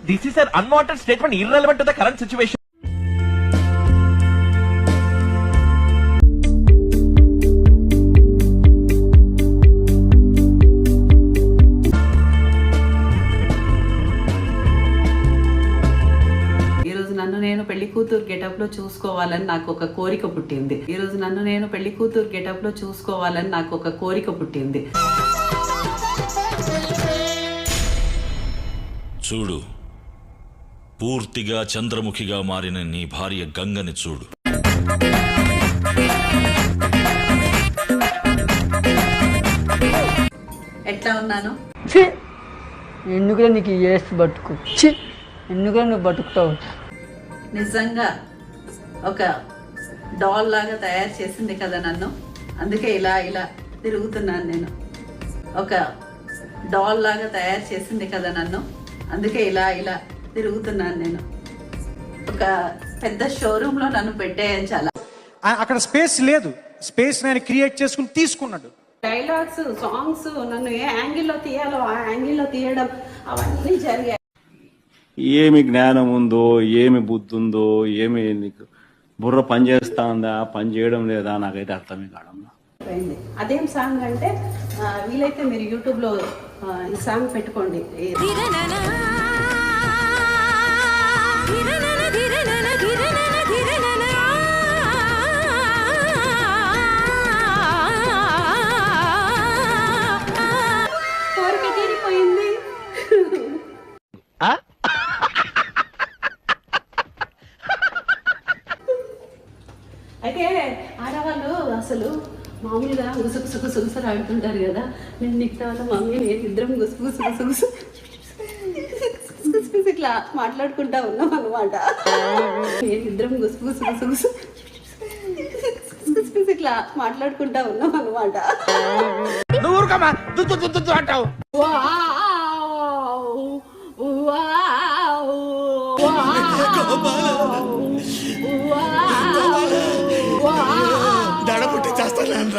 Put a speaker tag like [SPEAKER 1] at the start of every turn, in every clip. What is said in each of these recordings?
[SPEAKER 1] This is an unwanted statement irrelevant to the current situation.
[SPEAKER 2] నన్ను నేను పెళ్లి కూతురు గెటప్ లో చూసుకోవాలని నాకు ఒక కోరిక పుట్టింది. ఈ రోజు నన్ను నేను పెళ్లి కూతురు గెటప్ లో చూసుకోవాలని నాకు ఒక కోరిక పుట్టింది.
[SPEAKER 3] చూడు, పూర్తిగా చంద్రముఖిగా మారిన నీ భార్య గంగని చూడు.
[SPEAKER 2] ఎట్లా ఉన్నాను?
[SPEAKER 4] ఎందుకురా నీకు ఏసు బతుకు? ఎందుకురా నువ్వు బతుకుతావు?
[SPEAKER 2] నిజంగా ఒక డాల్ లాగా తయారు చేసింది కదా నన్ను, అందుకే ఇలా ఇలా తిరుగుతున్నాను నేను. ఒక డాల్ లాగా తయారు చేసింది కదా నన్ను, అందుకే ఇలా ఇలా తిరుగుతున్నాను నేను. ఒక పెద్ద షోరూమ్ లో నన్ను పెట్టేయించాల.
[SPEAKER 5] అక్కడ స్పేస్ లేదు, స్పేస్ నేను క్రియేట్ చేసుకుని తీసుకున్నాడు.
[SPEAKER 2] డైలాగ్స్, సాంగ్స్ నన్ను ఏ యాంగిల్లో తీయాలో ఆ యాంగిల్లో తీయడం అవన్నీ జరిగాయి.
[SPEAKER 6] ఏమి జ్ఞానం ఉందో, ఏమి బుద్ధి ఉందో, ఏమి నీకు బుర్ర పని చేస్తా ఉందా, పని చేయడం లేదా, నాకైతే అర్థమే కావడం.
[SPEAKER 2] అదేం సాంగ్ అంటే వీలైతే మీరు యూట్యూబ్ లో ఈ సాంగ్ పెట్టుకోండి. కోరిక తీరిపోయింది. అయితే ఆడవాళ్ళు అసలు మామూలుగా గుసగుసగుసగుసలు ఆడుతుంటారు కదా. నేను నీకు మమ్మీ నేను ఇద్దరం గుసగుసగుసగుసు ఇట్లా మాట్లాడుకుంటా ఉన్నాం అనమాట. నేను ఇద్దరం గుసగుసగుసగుసు ఇట్లా మాట్లాడుకుంటా ఉన్నాం అనమాట.
[SPEAKER 7] దడబుట్టి చేస్తాను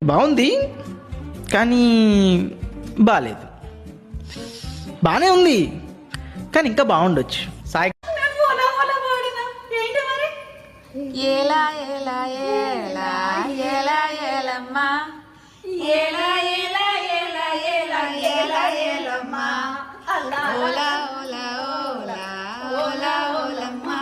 [SPEAKER 8] బాగుంది కానీ బాలేదు. బానే ఉంది కానీ ఇంకా బాగుండొచ్చు. సాయి
[SPEAKER 9] ఏలా ఏలా ఏలా ఏలా ఏలమ్మా, ఏలా ఏలా ఏలా ఏలా ఏలా ఏలమ్మా, ఓలా ఓలా ఓలా ఓలా ఓలమ్మా,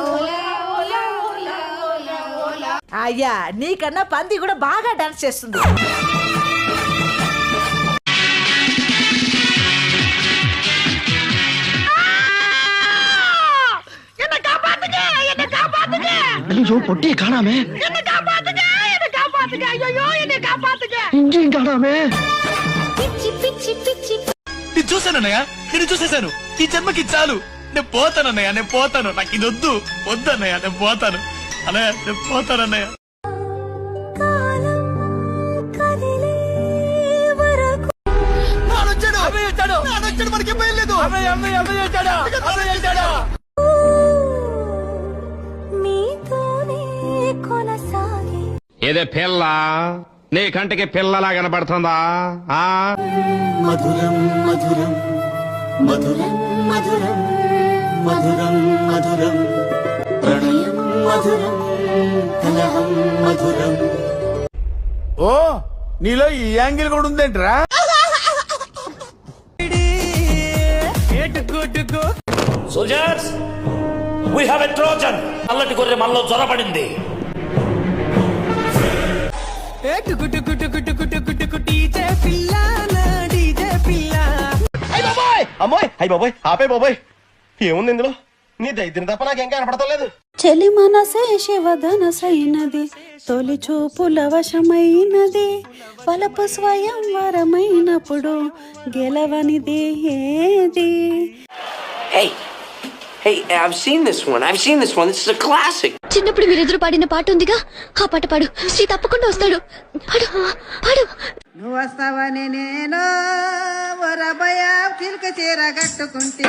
[SPEAKER 9] ఓలా ఓలా ఓలా ఓలా ఓలా.
[SPEAKER 10] అయ్యా, నీకన్నా పంది కూడా బాగా డాన్స్ చేస్తుంది.
[SPEAKER 8] పొట్టి కాణామే ఇంకేం కాణామే.
[SPEAKER 7] నేను చూసానన్నయ్య, నేను చూసేశాను. ఈ జన్మకి చాలు, నేను పోతానన్నయ్య, నేను పోతాను. నాకు ఇది వద్దు, వద్దన్నయ్య, నేను పోతాను అన్నయ్య, నేను పోతానన్నయ్య. మనకి లేదు.
[SPEAKER 11] ఏదే పిల్ల నీ కంటికి పిల్లలా కనబడుతుందా?
[SPEAKER 7] మధురం మధురం మధురం మధురం మధురం మధురం ప్రణయం మధురం కలహం మధురం. ఓ, నీలో ఈ యాంగిల్ కూడా ఉందేంట్రా?
[SPEAKER 1] Soldiers, we have a Trojan. అల్లటి గొర్రె మనలో జ్వరపడింది. అమ్మాయి, అయ్యి బాబోయ్, ఆపే బాబోయ్, ఏముంది ఇందులో?
[SPEAKER 7] నీ దైత్యం తప్ప నాకేం కనపడతలేదు.
[SPEAKER 2] చెలి మనసే శివధనసైనది, తొలి చూపుల వశమైనది, వలపు స్వయం వరమైనప్పుడు గెలవనిది ఏది.
[SPEAKER 8] Hey, I've seen this one. This is a classic.
[SPEAKER 9] చిన్నప్పుడు మీరెదురు పాడిన పాట ఉందిగా, ఆ పాట పాడు. శ్రీ తప్పకుండా వస్తాడు. పాడు పాడు.
[SPEAKER 2] నువ్వు వస్తావని నేను ఓ రబయ చిలుక చీర కట్టుకుంటే,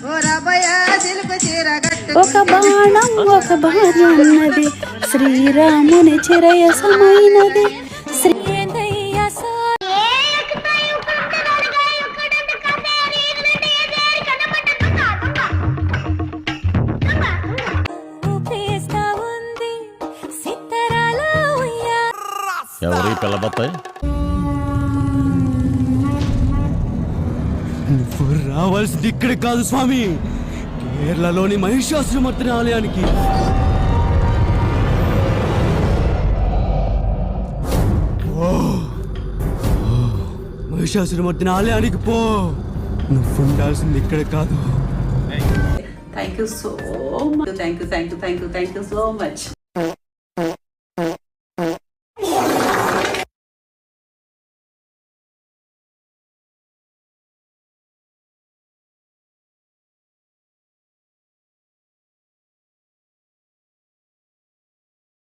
[SPEAKER 2] ఓ రబయ చిలుక చీర కట్టు. ఒక బాణం ఒక భార్య ఉన్నది, శ్రీరాముని చిరయసమైనది.
[SPEAKER 3] ఎవరి పిల్లబత్తాయి?
[SPEAKER 7] నువ్వు రావాల్సింది ఇక్కడ కాదు స్వామి, కేరళలోని మహిషాసురమర్దిని ఆలయానికి. మహిషాసురమర్దిని ఆలయానికి పో. నువ్వు ఉండాల్సింది ఇక్కడ కాదు.
[SPEAKER 2] Thank you so much. Thank you so much.